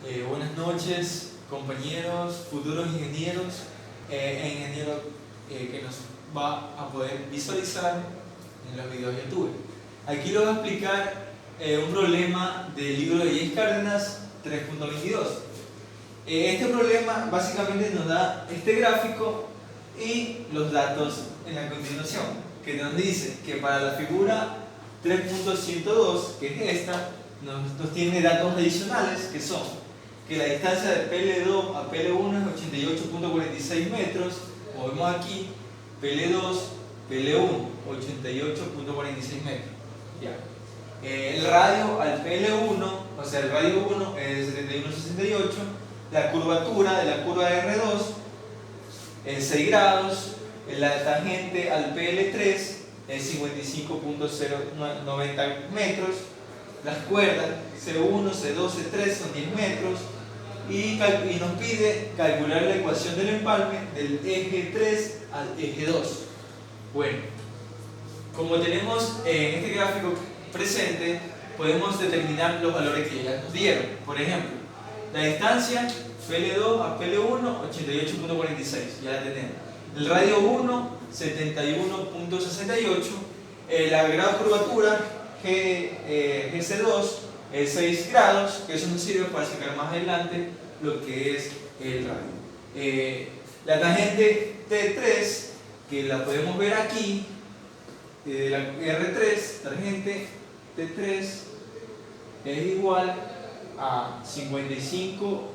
Buenas noches, compañeros, futuros ingenieros e ingenieros que nos va a poder visualizar en los videos de YouTube. Aquí les voy a explicar un problema del libro de James Cárdenas 3.22. Este problema básicamente nos da este gráfico y los datos en la continuación, que nos dice que para la figura 3.102, que es esta, nos tiene datos adicionales que son que la distancia de PL2 a PL1 es 88.46 metros, como vemos aquí, PL2, PL1, 88.46 metros. Ya. El radio al PL1, o sea, el radio 1 es 71.68, la curvatura de la curva R2 es 6 grados, la tangente al PL3 es 55.090 metros, las cuerdas C1, C2, C3 son 10 metros y nos pide calcular la ecuación del empalme del eje 3 al eje 2. Bueno, como tenemos en este gráfico presente, podemos determinar los valores que ya nos dieron. Por ejemplo, la distancia PL2 a PL1, 88.46, ya la tenemos. El radio 1, 71.68. La grado de curvatura GC2 es 6 grados, que eso nos sirve para sacar más adelante lo que es el radio. La tangente T3, que la podemos ver aquí, la R3, tangente T3 es igual a 55.09.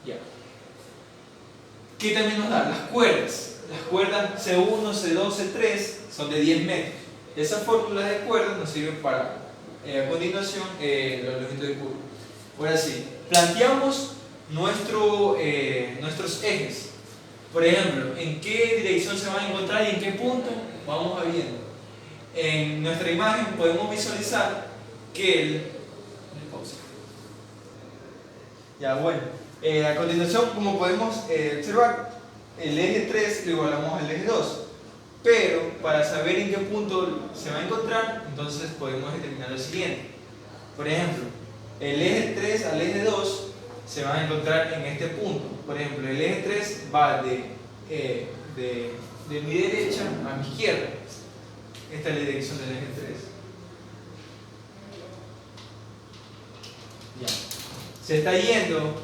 Ya. ¿Qué también nos da? Las cuerdas. Las cuerdas C1, C2, C3 son de 10 metros. Esas fórmulas de cuerdas nos sirven para, a continuación, los elementos de curva. Ahora sí, planteamos nuestros ejes. Por ejemplo, en qué dirección se van a encontrar y en qué punto, vamos a viendo. En nuestra imagen podemos visualizar que ya, bueno, a continuación, como podemos observar, el eje 3 lo igualamos al eje 2, pero para saber en qué punto se va a encontrar, entonces podemos determinar lo siguiente. Por ejemplo, el eje 3 al eje 2 se van a encontrar en este punto. Por ejemplo, el eje 3 va de mi derecha a mi izquierda. Esta es la dirección del eje 3. Ya. Se está yendo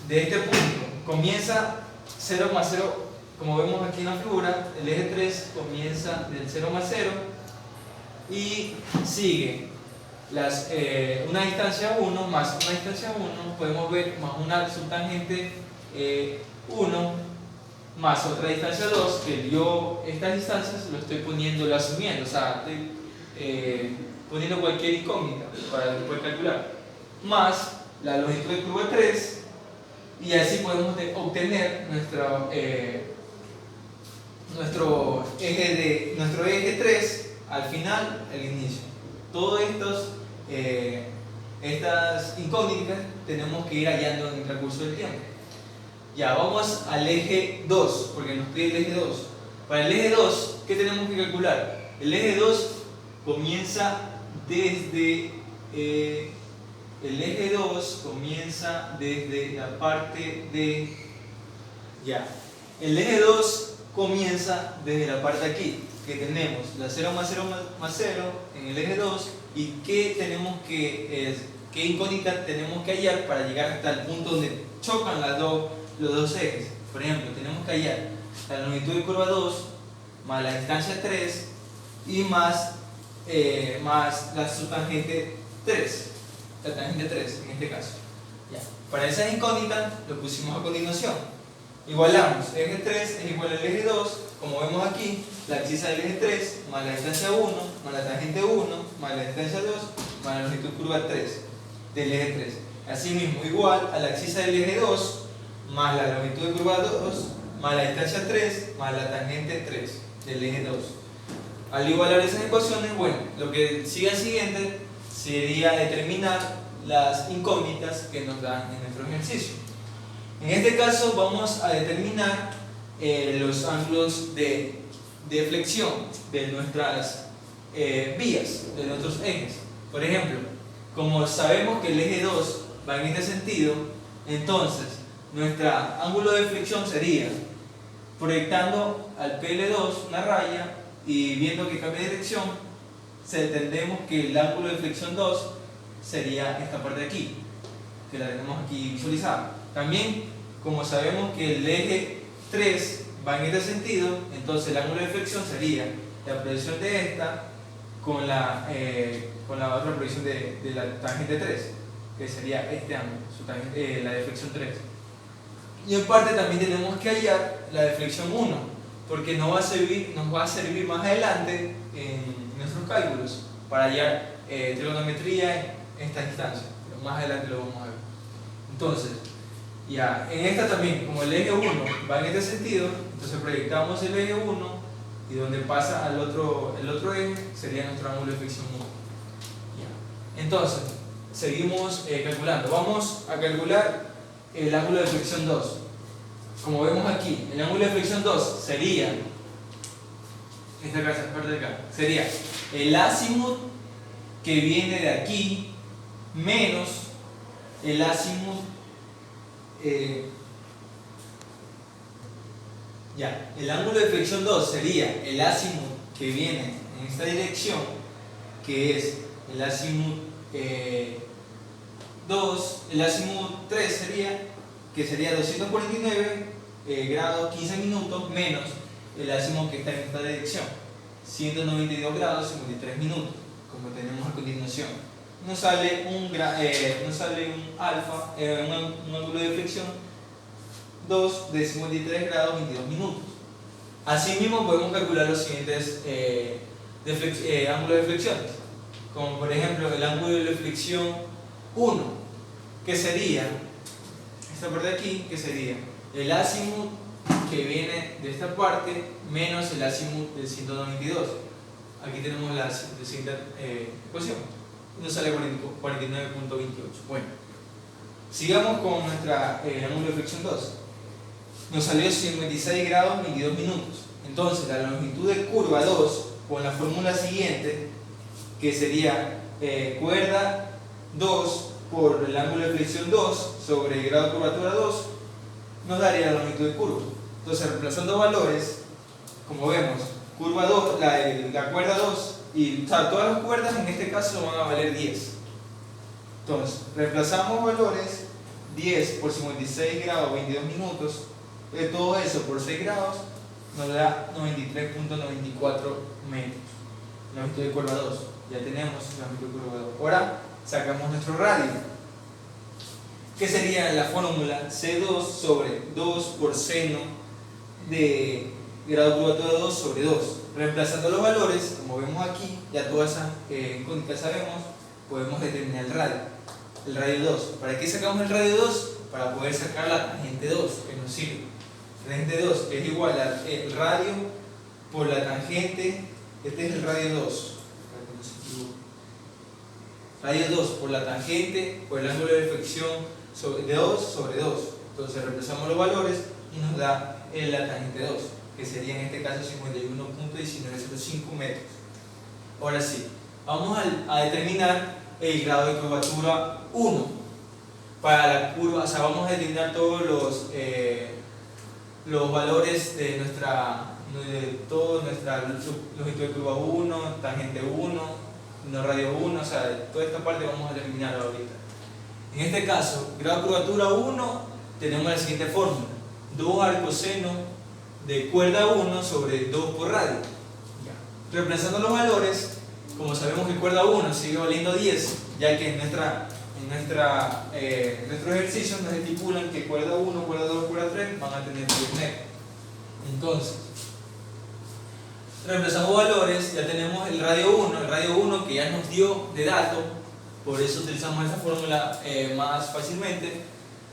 de este punto. Comienza 0 más 0, como vemos aquí en la figura, el eje 3 comienza del 0 más 0 y sigue una distancia 1 más una distancia 1, podemos ver más una subtangente 1 más otra distancia 2, que yo estas distancias lo estoy poniendo, asumiendo, o sea, estoy poniendo cualquier incógnita para poder calcular, más la longitud de curva 3, y así podemos obtener nuestro eje 3 al final, el inicio. Todas estas incógnitas tenemos que ir hallando en el transcurso del tiempo. Ya, vamos al eje 2, porque nos pide el eje 2. Para el eje 2, ¿qué tenemos que calcular? El eje 2 comienza desde el eje 2 comienza desde la parte de... Ya. El eje 2 comienza desde la parte de aquí, que tenemos la 0 más 0 más 0 en el eje 2, y qué incógnita tenemos que hallar para llegar hasta el punto donde chocan los dos ejes. Por ejemplo, tenemos que hallar la longitud de curva 2 más la distancia 3 y más la subtangente 3. La tangente 3 en este caso. Ya. Para esas incógnitas lo pusimos a continuación. Igualamos, eje 3 es igual al eje 2, como vemos aquí, la abscisa del eje 3 más la distancia 1 más la tangente 1 más la distancia 2 más la longitud curva 3 del eje 3. Asimismo, igual a la abscisa del eje 2 más la longitud de curva 2 más la distancia 3 más la tangente 3 del eje 2. Al igualar esas ecuaciones, bueno, lo que sigue al siguiente sería determinar las incógnitas que nos dan en nuestro ejercicio. En este caso vamos a determinar los ángulos de flexión de nuestras vías de nuestros ejes. Por ejemplo, como sabemos que el eje 2 va en este sentido, entonces nuestro ángulo de flexión sería proyectando al PL2 una raya y viendo que cambia de dirección, entendemos que el ángulo de flexión 2 sería esta parte de aquí, que la tenemos aquí visualizada. También, como sabemos que el eje 3 va en este sentido, entonces el ángulo de flexión sería la proyección de esta con la otra proyección de la tangente 3, que sería este ángulo, la deflexión 3. Y en parte también tenemos que hallar la deflexión 1, porque nos va a servir más adelante en nuestros cálculos para hallar trigonometría en esta instancia, pero más adelante lo vamos a ver. Entonces, ya, en esta también, como el eje 1 va en este sentido, entonces proyectamos el eje 1 y donde pasa el otro eje sería nuestro ángulo de flexión 1. Ya. Entonces, seguimos calculando. Vamos a calcular el ángulo de flexión 2. Como vemos aquí, el ángulo de flexión 2 sería, esta parte de acá, sería el azimut que viene de aquí menos el azimut el ángulo de flexión 2 sería el azimut que viene en esta dirección, que es el azimut 2, el azimut 3 sería, que sería 249 grados 15 minutos menos el azimut que está en esta dirección, 192 grados 53 minutos, como tenemos a continuación. Nos sale un alfa, un ángulo de flexión 2 de 53 grados 22 minutos. Asimismo podemos calcular los siguientes ángulos de flexión, como por ejemplo el ángulo de flexión 1, que sería esta parte de aquí, que sería el azimut que viene de esta parte menos el azimut del 192. Aquí tenemos la siguiente ecuación, nos sale 49.28. Bueno, sigamos con nuestra ángulo de flexión 2. Nos salió 56 grados 22 minutos. Entonces la longitud de curva 2 con la fórmula siguiente, que sería cuerda 2 por el ángulo de flexión 2 sobre el grado de curvatura 2, nos daría la longitud de curva. Entonces, reemplazando valores, como vemos, curva 2, la cuerda 2, y todas las cuerdas en este caso van a valer 10. Entonces, reemplazamos valores, 10 por 56 grados 22 minutos, de todo eso por 6 grados, nos da 93.94 metros. Longitud de curva 2. Ya tenemos la longitud de curva 2. Ahora sacamos nuestro radio, que sería la fórmula C2 sobre 2 por seno de grado de curvatura 2 sobre 2. Reemplazando los valores, como vemos aquí, ya todas esas incógnitas sabemos, podemos determinar el radio. El radio 2. ¿Para qué sacamos el radio 2? Para poder sacar la tangente 2, que nos sirve. La tangente 2 es igual al radio por la tangente, este es el radio 2. Radio 2 por la tangente, por el ángulo de flexión de 2 sobre 2. Entonces reemplazamos los valores y nos da la tangente 2, que sería en este caso 51.1905 metros. Ahora sí, vamos a determinar el grado de curvatura 1 para la curva. O sea, vamos a determinar todos los valores de nuestra longitud de curva 1, tangente 1, no radio 1, o sea, toda esta parte vamos a determinar ahorita. En este caso, grado de curvatura 1, tenemos la siguiente fórmula: 2 al coseno de cuerda 1 sobre 2 por radio. Reemplazando los valores, como sabemos que cuerda 1 sigue valiendo 10, ya que en nuestros ejercicios nos estipulan que cuerda 1, cuerda 2, cuerda 3 van a tener 10 metros. Entonces, reemplazamos valores, ya tenemos el radio 1 que ya nos dio de dato, por eso utilizamos esta fórmula más fácilmente.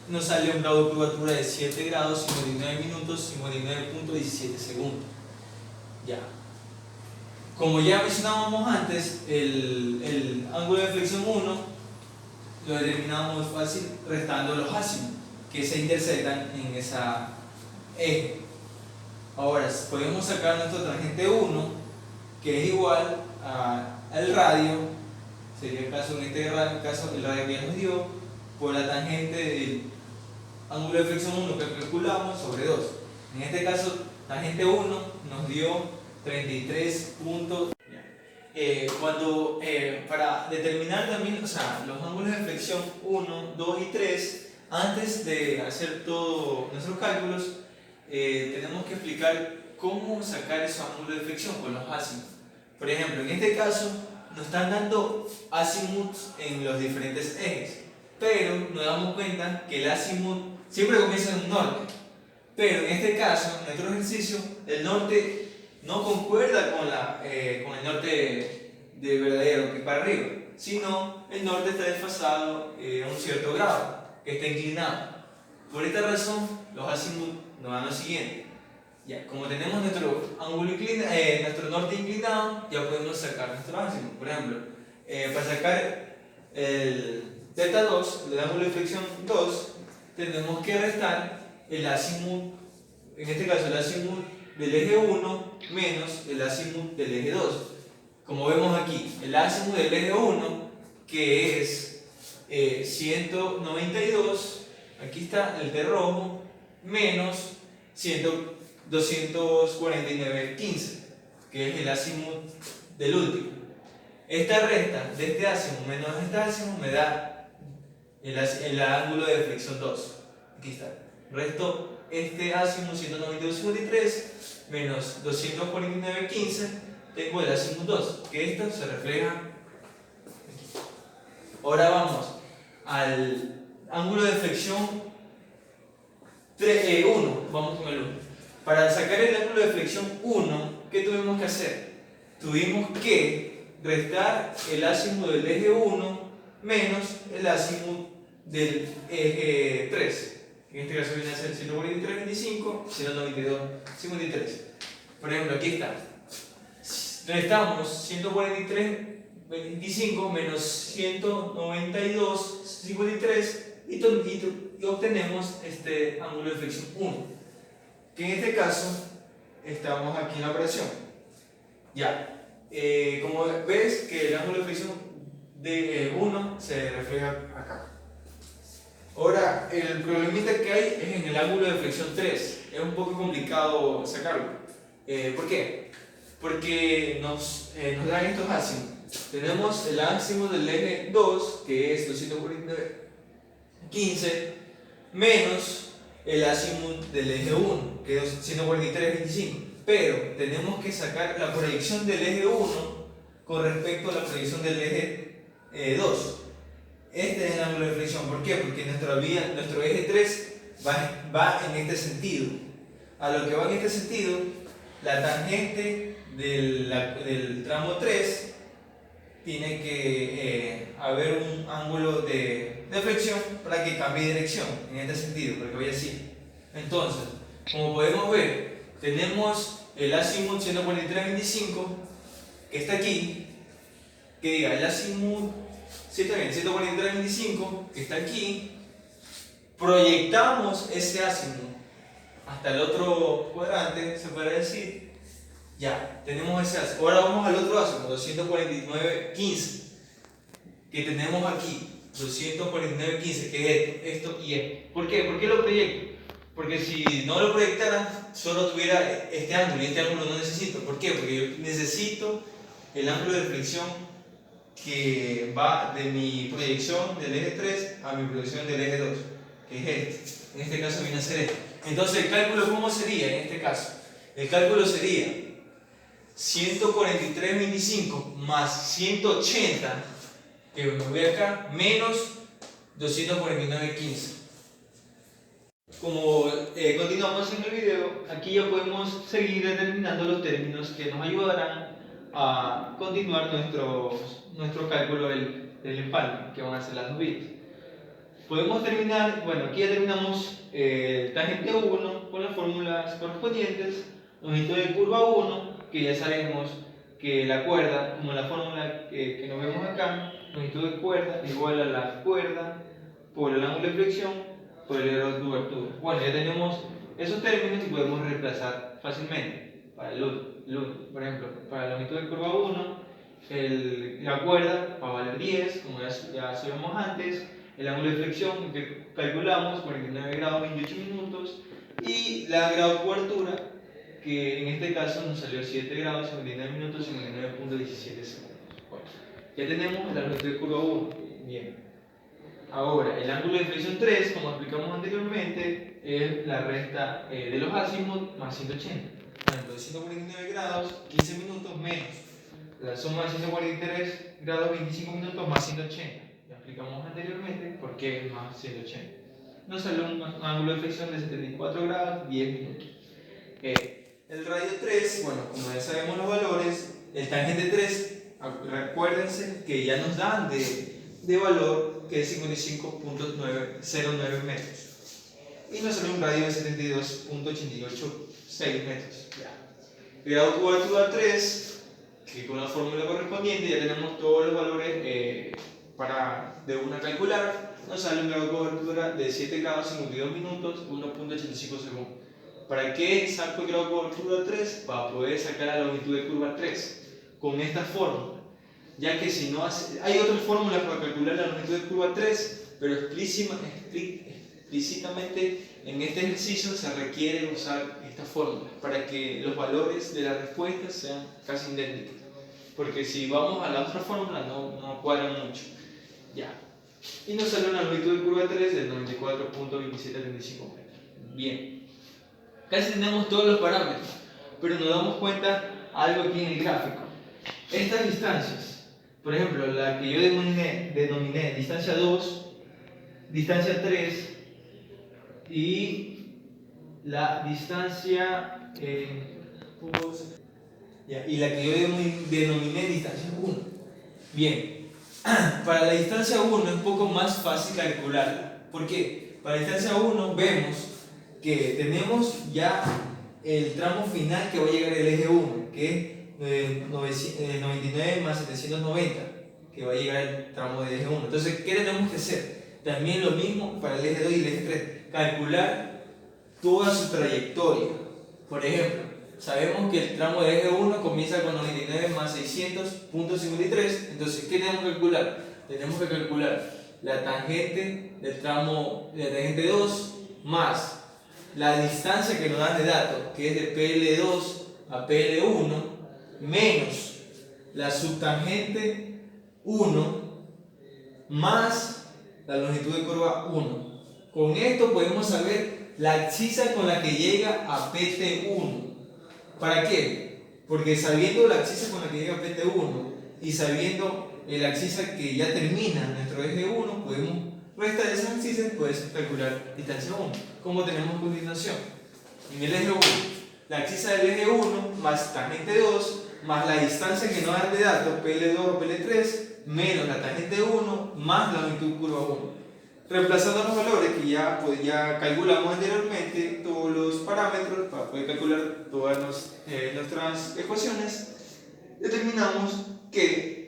Nos sale un grado de curvatura de 7 grados, 59 minutos, 59.17 segundos. Ya. Como ya mencionábamos antes, el ángulo de flexión 1 lo determinamos fácil restando los ácidos que se intersecan en esa eje. Ahora, podemos sacar nuestro tangente 1, que es igual al radio, sería el caso, en este caso el radio que nos dio, por la tangente del ángulo de flexión 1 que calculamos sobre 2. En este caso, tangente 1 nos dio 33 puntos. Para determinar también, o sea, los ángulos de flexión 1, 2 y 3, antes de hacer todos nuestros cálculos, tenemos que explicar cómo sacar esos ángulos de flexión con los azimuts. Por ejemplo, en este caso nos están dando azimuts en los diferentes ejes, pero nos damos cuenta que el azimut siempre comienza en un norte, pero en este caso, en nuestro ejercicio, el norte no concuerda con el norte de verdadero, que es para arriba, sino el norte está desfasado a un cierto grado, que está inclinado. Por esta razón, los azimuts nos dan lo siguiente. Ya, como tenemos nuestro nuestro norte inclinado, ya podemos sacar nuestro azimut. Por ejemplo, para sacar el θ 2, el ángulo de flexión 2, tenemos que restar el azimut, en este caso el azimut del eje 1 menos el azimut del eje 2. Como vemos aquí, el azimut del eje 1, que es 192, aquí está el de rojo, menos 249,15, que es el azimut del último. Esta resta de este azimut menos este azimut me da el ángulo de flexión 2. Aquí está. Resto este azimut 192,53 menos 249,15, tengo el azimut 2, que esto se refleja aquí. Ahora vamos al ángulo de flexión 1, vamos con el 1. Para sacar el ángulo de flexión 1, ¿qué tuvimos que hacer? Tuvimos que restar el azimut del eje 1 menos el azimut del eje 3. En este caso viene a ser 143,25, 192,53. Por ejemplo, aquí está. Restamos 143,25 menos 192,53 y obtenemos este ángulo de flexión 1. Que en este caso estamos aquí en la operación. Ya. Como ves que el ángulo de flexión de 1 se refleja acá. Ahora, el problemita que hay es en el ángulo de flexión 3. Es un poco complicado sacarlo. ¿Por qué? Porque nos dan estos azimuts. Tenemos el azimut del eje 2, que es 249,15, menos el azimut del eje 1, que es 143,25. Pero tenemos que sacar la proyección del eje 1 con respecto a la proyección del eje 2. Este es el ángulo de flexión. ¿Por qué? Porque nuestro eje 3 va en este sentido. A lo que va en este sentido, la tangente del tramo 3 tiene que haber un ángulo de flexión para que cambie de dirección en este sentido, porque vaya así. Entonces, como podemos ver, tenemos el azimut 143,25 que está aquí, que diga el azimut 143,25 que está aquí, proyectamos ese azimut hasta el otro cuadrante, se puede decir. Ya, tenemos ese azimut. Ahora vamos al otro azimut, 249,15, que tenemos aquí, 249,15, que es esto y esto. ¿Por qué? ¿Por qué lo proyecto? Porque si no lo proyectara, solo tuviera este ángulo, y este ángulo no necesito. ¿Por qué? Porque yo necesito el ángulo de flexión que va de mi proyección del eje 3 a mi proyección del eje 2, que es este. En este caso viene a ser este. Entonces, ¿el cálculo cómo sería en este caso? El cálculo sería 143,25 más 180, que me voy acá, menos 249,15. Como continuamos en el video, aquí ya podemos seguir determinando los términos que nos ayudarán a continuar nuestro cálculo del empalme, que van a ser las dos vías. Podemos terminar, bueno, aquí ya terminamos tangente 1 con las fórmulas correspondientes, longitud de curva 1, que ya sabemos que la cuerda, como la fórmula que nos vemos acá, longitud de cuerda igual a la cuerda por el ángulo de flexión por el error de obertura. Bueno, ya tenemos esos términos y podemos reemplazar fácilmente para el 1. Por ejemplo, para la longitud de curva 1 la cuerda va a valer 10, como ya sabíamos antes. El ángulo de flexión que calculamos, 49 grados 28 minutos. Y la grado de cobertura, que en este caso nos salió 7 grados 59 minutos 59.17 segundos. Bueno, ya tenemos la longitud de curva 1. Bien. Ahora, el ángulo de flexión 3, como explicamos anteriormente, es la resta de los azimut más 180. Por ejemplo, 149 grados, 15 minutos menos la suma de 143 grados, 25 minutos más 180. Ya explicamos anteriormente por qué es más 180. Nos sale un ángulo de flexión de 74 grados, 10 minutos. El radio 3, bueno, como ya sabemos los valores, el tangente 3, recuérdense que ya nos dan de valor que es 55.09 metros. Y nos sale un radio de 72.886 metros. Ya. El grado de cobertura 3, que con la fórmula correspondiente ya tenemos todos los valores de una calcular, nos sale un grado de cobertura de 7 grados 52 minutos 1.85 segundos. ¿Para qué saco el grado de cobertura 3? Para poder sacar la longitud de curva 3 con esta fórmula, ya que si no hay otras fórmulas para calcular la longitud de curva 3, pero explícitamente en este ejercicio se requiere usar esta fórmula para que los valores de las respuestas sean casi idénticos, porque si vamos a la otra fórmula no cuadran mucho. Ya. Y nos sale una longitud de curva 3 de 94.2735 metros. Bien. Casi tenemos todos los parámetros, pero nos damos cuenta algo aquí en el gráfico. Estas distancias, por ejemplo, la que yo denominé distancia 2, distancia 3 y la distancia y la que yo denominé distancia 1. Bien, para la distancia 1 es un poco más fácil calcularla. ¿Por qué? Para la distancia 1 vemos que tenemos ya el tramo final que va a llegar el eje 1, que es 99 más 790, que va a llegar el tramo del eje 1. Entonces, ¿qué tenemos que hacer? También lo mismo para el eje 2 y el eje 3, calcular toda su trayectoria. Por ejemplo, sabemos que el tramo del eje 1 comienza con 99 más 600.53, entonces, ¿qué tenemos que calcular? Tenemos que calcular la tangente del tramo de la tangente 2 más la distancia que nos dan de datos, que es de PL2 a PL1, menos la subtangente 1 más la longitud de curva 1. Con esto podemos saber la abscisa con la que llega a PT1. ¿Para qué? Porque sabiendo la abscisa con la que llega a PT1 y sabiendo la abscisa que ya termina nuestro eje 1, podemos restar esas abscisas, puedes calcular distancia 1, como tenemos a continuación. En el eje 1, la abscisa del eje 1 más tangente 2 más la distancia que nos dan de datos, PL2 o PL3, menos la tangente 1 más la longitud curva 1. Reemplazando los valores que ya calculamos anteriormente, todos los parámetros para poder calcular todas nuestras ecuaciones, determinamos que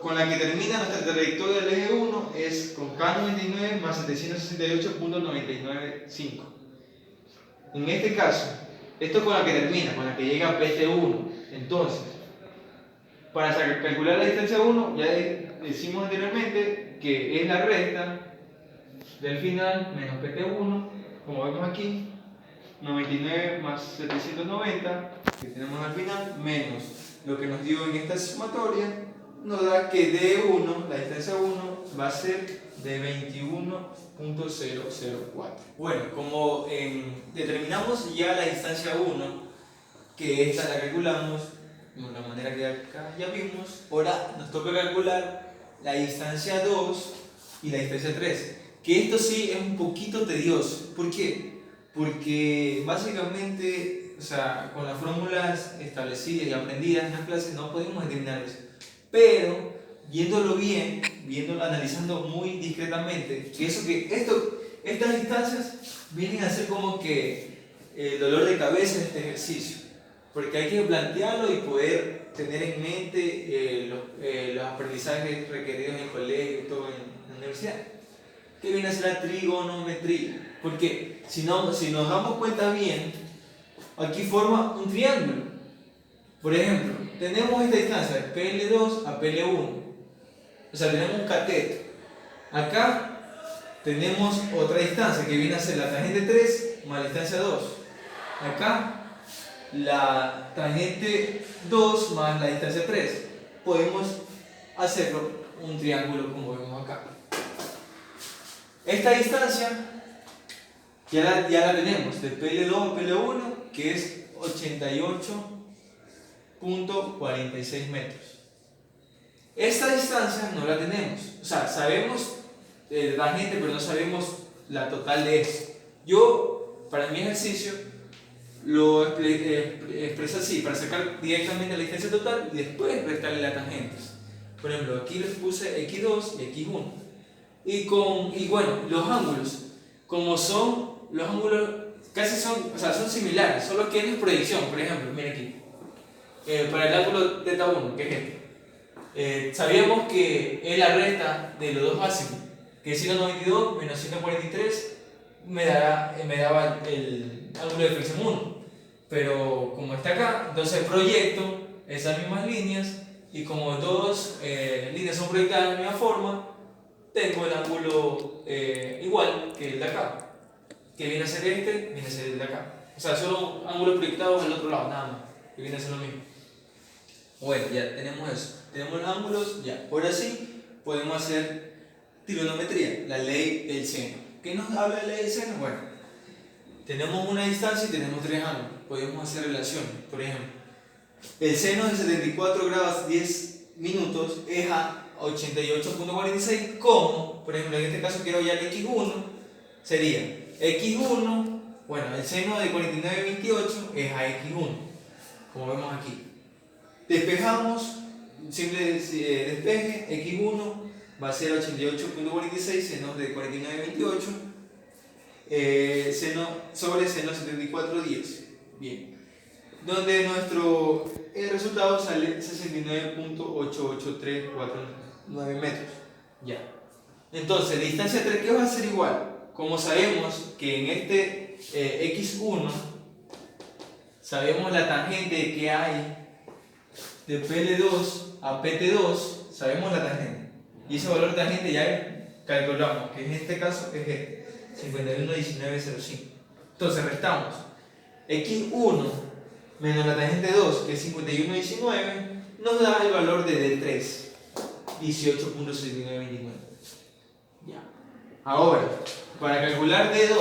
con la que termina nuestra trayectoria del eje 1 es con K99 más 768.995. En este caso, esto es con la que termina, con la que llega a PT1. Entonces, para calcular la distancia 1, ya decimos anteriormente que es la recta del final menos PT1, como vemos aquí, 99 más 790, que tenemos al final, menos lo que nos dio en esta sumatoria, nos da que D1, la distancia 1, va a ser de 21.004. Bueno, como determinamos ya la distancia 1, que esta la calculamos de una manera que acá ya vimos, ahora nos toca calcular la distancia 2 y la distancia 3, que esto sí es un poquito tedioso. ¿Por qué? Porque básicamente, o sea, con las fórmulas establecidas y aprendidas en las clases no podemos determinar eso, pero viéndolo bien, analizando muy discretamente, pienso que estas distancias vienen a ser como que el dolor de cabeza de este ejercicio, porque hay que plantearlo y poder tener en mente los aprendizajes requeridos en el colegio y todo en la universidad, que viene a ser la trigonometría. Porque si nos damos cuenta bien, aquí forma un triángulo. Por ejemplo, tenemos esta distancia, PL2 a PL1. O sea, tenemos un cateto. Acá tenemos otra distancia que viene a ser la tangente 3 más la distancia 2. Acá la tangente 2 más la distancia 3. Podemos hacerlo un triángulo como vemos acá. Esta distancia ya la tenemos de PL2 a PL1, que es 88.46 metros. Esta distancia no la tenemos, o sea, sabemos la tangente, pero no sabemos la total de esto. Yo, para mi ejercicio, lo expreso así, para sacar directamente la distancia total y después restarle las tangentes. Por ejemplo, aquí les puse x2 y x1. Y bueno, los ángulos, como son, los ángulos casi son, o sea, son similares, solo que es proyección. Por ejemplo, miren aquí, para el ángulo θ1, que es sabíamos que es la recta de los dos máximos, que es 192 menos 143 me daba el ángulo de flexión 1. Pero como está acá, entonces proyecto esas mismas líneas, y como dos líneas son proyectadas de la misma forma, tengo el ángulo igual que el de acá, que viene a ser viene a ser el de acá. O sea, solo ángulos proyectados al otro lado, nada más, que viene a ser lo mismo. Bueno, ya tenemos eso. Tenemos los ángulos, ya. Ahora sí, podemos hacer trigonometría, la ley del seno. ¿Qué nos habla la ley del seno? Bueno, tenemos una distancia y tenemos tres ángulos. Podemos hacer relaciones. Por ejemplo, el seno de 74 grados 10 minutos es a 88.46, como, por ejemplo, en este caso quiero hallar x1, sería x1, bueno, el seno de 49.28 es a x1, como vemos aquí. Despejamos, simple despeje, x1 va a ser 88.46, seno de 49.28, seno sobre seno 74.10. Bien. Donde nuestro resultado sale 69.88349 metros. Ya. Entonces, la distancia 3, ¿qué va a ser igual? Como sabemos que en este x1, sabemos la tangente que hay de PL2 a PT2, sabemos la tangente. Y ese valor de tangente ya calculamos, que en este caso es este, 51.1905. Entonces, restamos x1 menos la tangente 2, que es 51.19, nos da el valor de D3, 18.6929. Ya. Ahora, para calcular D2,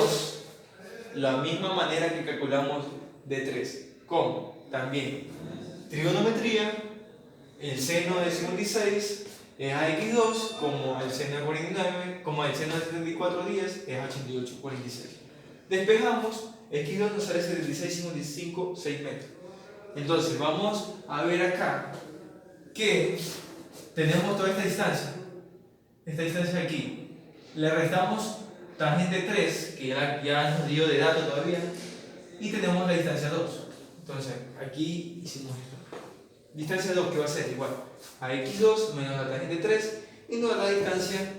la misma manera que calculamos D3. ¿Cómo? También trigonometría, el seno de 56 es a x2, como el seno de 49, como el seno de 74.10 es a 88.46. Despejamos, x2 nos sale 76.55, 6 metros. Entonces vamos a ver acá que tenemos toda esta distancia aquí. Le restamos tangente 3, que ya nos dio de dato todavía, y tenemos la distancia 2. Entonces aquí hicimos esto. Distancia 2, que va a ser igual a x2 menos la tangente 3, y nos da la distancia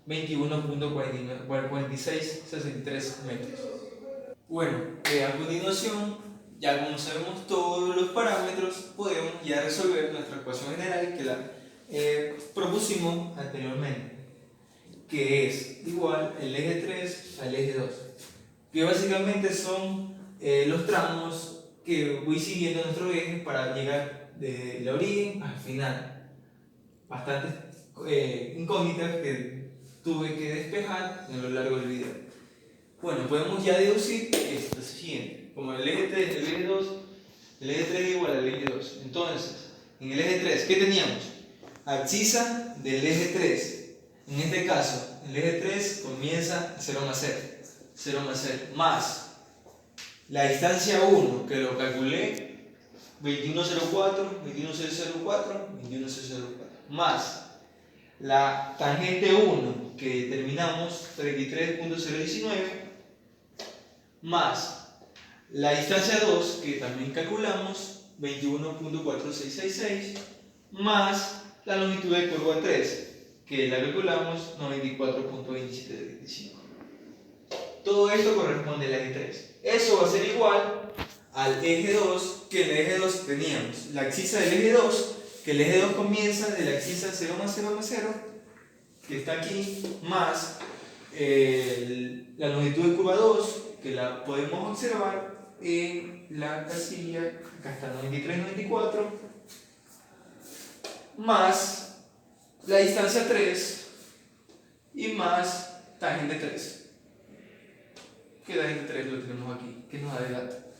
21.4663 metros. Bueno, a continuación, ya como sabemos todos los parámetros, podemos ya resolver nuestra ecuación general que la propusimos anteriormente, que es igual el eje 3 al eje 2, que básicamente son los tramos que voy siguiendo nuestro eje para llegar de la origen al final. Bastantes incógnitas que tuve que despejar a lo largo del video. Bueno, podemos ya deducir esto siguiente, como el eje 3, el eje 2, el eje 3 es igual al eje 2. Entonces, en el eje 3, ¿qué teníamos? Abscisa del eje 3. En este caso, el eje 3 comienza 0 más 0, 0 más 0, más la distancia 1, que lo calculé, 21.04, 21.004, 21.004, más la tangente 1, que determinamos 33.019, más la distancia 2, que también calculamos, 21.4666, más la longitud de curva 3, que la calculamos, 94.2735. Todo esto corresponde al eje 3. Eso va a ser igual al eje 2, que en el eje 2 teníamos la abscisa del eje 2, que el eje 2 comienza de la abscisa 0 más 0 más 0, que está aquí, más la longitud de curva 2, que la podemos observar en la casilla, acá está 93, 94, más la distancia 3 y más tangente 3. Que tangente 3 lo tenemos aquí, que nos da de dato.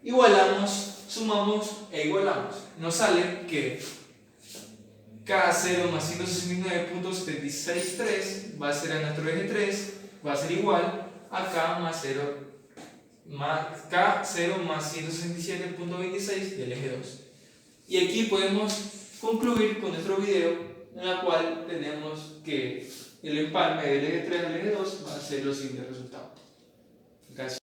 Igualamos, sumamos e igualamos. Nos sale que K0 más 169.763 va a ser a nuestro eje 3, va a ser igual a K más 0 más 167.26 del eje 2. Y aquí podemos concluir con nuestro video, en la cual tenemos que el empalme del eje 3 al eje 2 va a ser los siguientes resultados. Gracias.